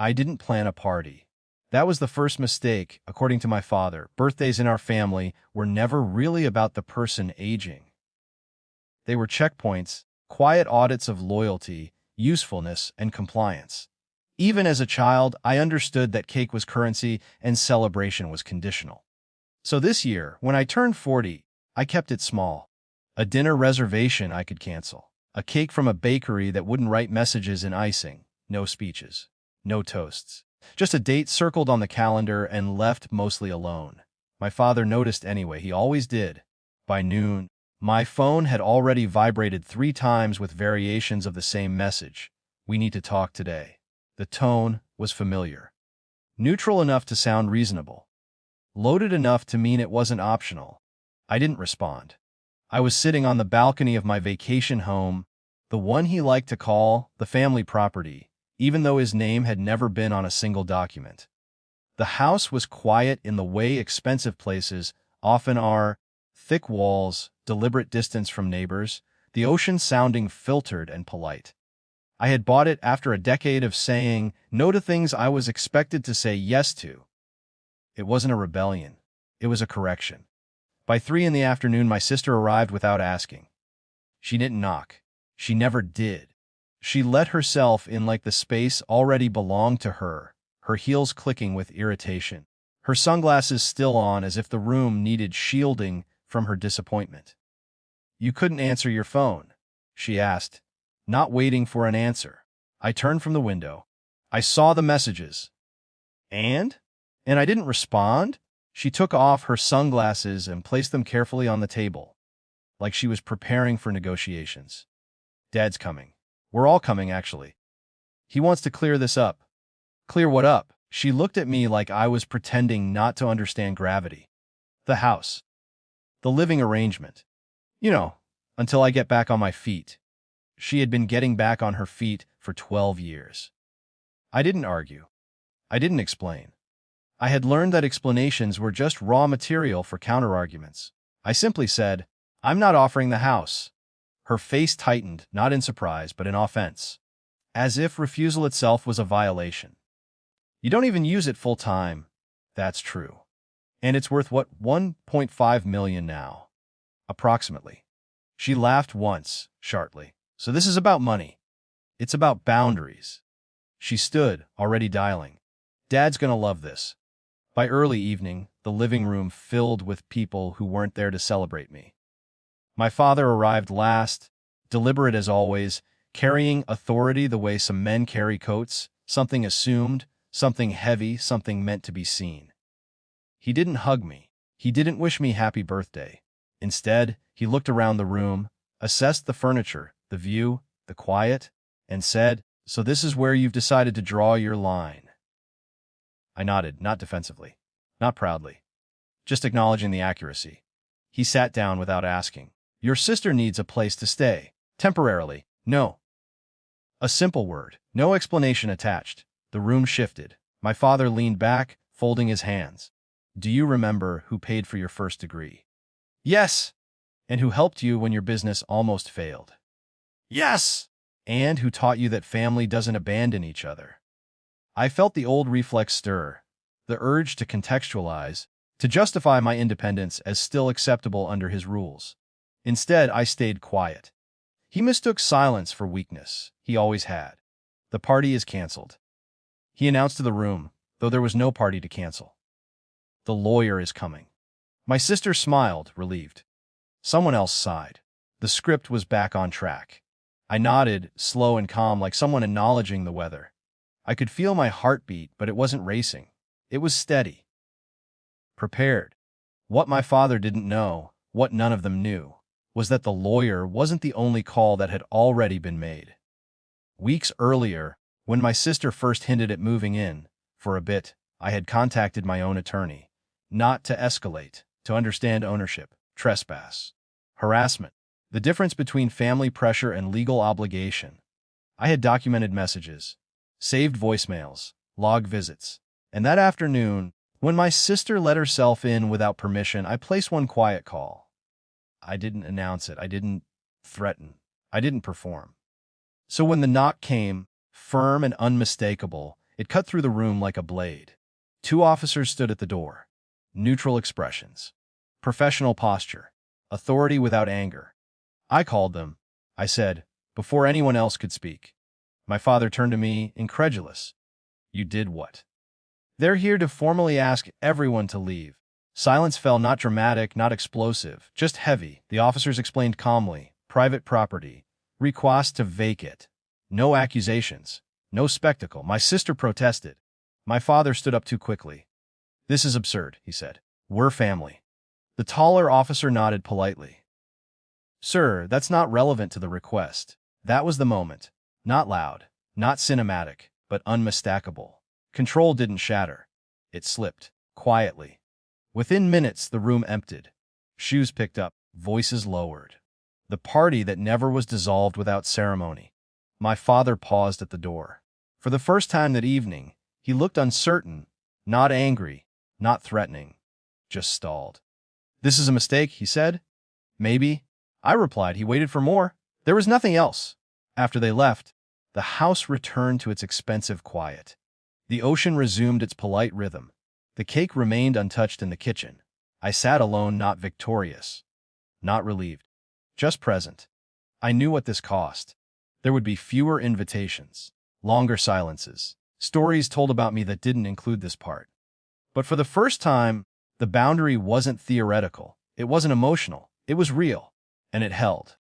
I didn't plan a party. That was the first mistake, according to my father. Birthdays in our family were never really about the person aging. They were checkpoints, quiet audits of loyalty, usefulness, and compliance. Even as a child, I understood that cake was currency and celebration was conditional. So this year, when I turned 40, I kept it small. A dinner reservation I could cancel. A cake from a bakery that wouldn't write messages in icing. No speeches. No toasts. Just a date circled on the calendar and left mostly alone. My father noticed anyway, he always did. By noon, my phone had already vibrated 3 times with variations of the same message. We need to talk today. The tone was familiar. Neutral enough to sound reasonable. Loaded enough to mean it wasn't optional. I didn't respond. I was sitting on the balcony of my vacation home, the one he liked to call the family property, even though his name had never been on a single document. The house was quiet in the way expensive places often are: thick walls, deliberate distance from neighbors, the ocean sounding filtered and polite. I had bought it after a decade of saying no to things I was expected to say yes to. It wasn't a rebellion. It was a correction. By 3 in the afternoon, my sister arrived without asking. She didn't knock. She never did. She let herself in like the space already belonged to her, her heels clicking with irritation, her sunglasses still on as if the room needed shielding from her disappointment. "You couldn't answer your phone?" she asked, not waiting for an answer. I turned from the window. I saw the messages. And I didn't respond? She took off her sunglasses and placed them carefully on the table, like she was preparing for negotiations. "Dad's coming. We're all coming, actually. He wants to clear this up." "Clear what up?" She looked at me like I was pretending not to understand gravity. "The house. The living arrangement. You know, until I get back on my feet." She had been getting back on her feet for 12 years. I didn't argue. I didn't explain. I had learned that explanations were just raw material for counterarguments. I simply said, "I'm not offering the house." Her face tightened, not in surprise, but in offense, as if refusal itself was a violation. "You don't even use it full time." "That's true. And it's worth what, 1.5 million now?" "Approximately." She laughed once, sharply. "So this is about money. It's about boundaries." She stood, already dialing. "Dad's gonna love this." By early evening, the living room filled with people who weren't there to celebrate me. My father arrived last, deliberate as always, carrying authority the way some men carry coats, something assumed, something heavy, something meant to be seen. He didn't hug me. He didn't wish me happy birthday. Instead, he looked around the room, assessed the furniture, the view, the quiet, and said, "So this is where you've decided to draw your line." I nodded, not defensively, not proudly, just acknowledging the accuracy. He sat down without asking. "Your sister needs a place to stay. Temporarily." "No." A simple word, no explanation attached. The room shifted. My father leaned back, folding his hands. "Do you remember who paid for your first degree?" "Yes." "And who helped you when your business almost failed?" "Yes." "And who taught you that family doesn't abandon each other?" I felt the old reflex stir, the urge to contextualize, to justify my independence as still acceptable under his rules. Instead, I stayed quiet. He mistook silence for weakness. He always had. "The party is canceled," he announced to the room, though there was no party to cancel. "The lawyer is coming." My sister smiled, relieved. Someone else sighed. The script was back on track. I nodded, slow and calm, like someone acknowledging the weather. I could feel my heartbeat, but it wasn't racing. It was steady. Prepared. What my father didn't know, what none of them knew, was that the lawyer wasn't the only call that had already been made. Weeks earlier, when my sister first hinted at moving in, for a bit, I had contacted my own attorney. Not to escalate, to understand ownership, trespass, harassment, the difference between family pressure and legal obligation. I had documented messages, saved voicemails, logged visits. And that afternoon, when my sister let herself in without permission, I placed one quiet call. I didn't announce it. I didn't threaten. I didn't perform. So when the knock came, firm and unmistakable, It cut through the room like a blade. Two officers stood at the door. Neutral expressions. Professional posture. Authority without anger. I called them, I said, before anyone else could speak. My father turned to me, incredulous. You did what? They're here to formally ask everyone to leave. Silence fell, not dramatic, not explosive, just heavy. The officers explained calmly. Private property. Request to vacate. No accusations. No spectacle. My sister protested. My father stood up too quickly. This is absurd, he said. We're family. The taller officer nodded politely. Sir, that's not relevant to the request. That was the moment. Not loud, not cinematic, but unmistakable. Control didn't shatter. It slipped, quietly. Within minutes, the room emptied. Shoes picked up, voices lowered. The party that never was dissolved without ceremony. My father paused at the door. For the first time that evening, he looked uncertain, not angry, not threatening, just stalled. This is a mistake, he said. Maybe. I replied. He waited for more. There was nothing else. After they left, the house returned to its expensive quiet. The ocean resumed its polite rhythm. The cake remained untouched in the kitchen. I sat alone, not victorious, not relieved, just present. I knew what this cost. There would be fewer invitations, longer silences, stories told about me that didn't include this part. But for the first time, the boundary wasn't theoretical. It wasn't emotional. It was real, and it held.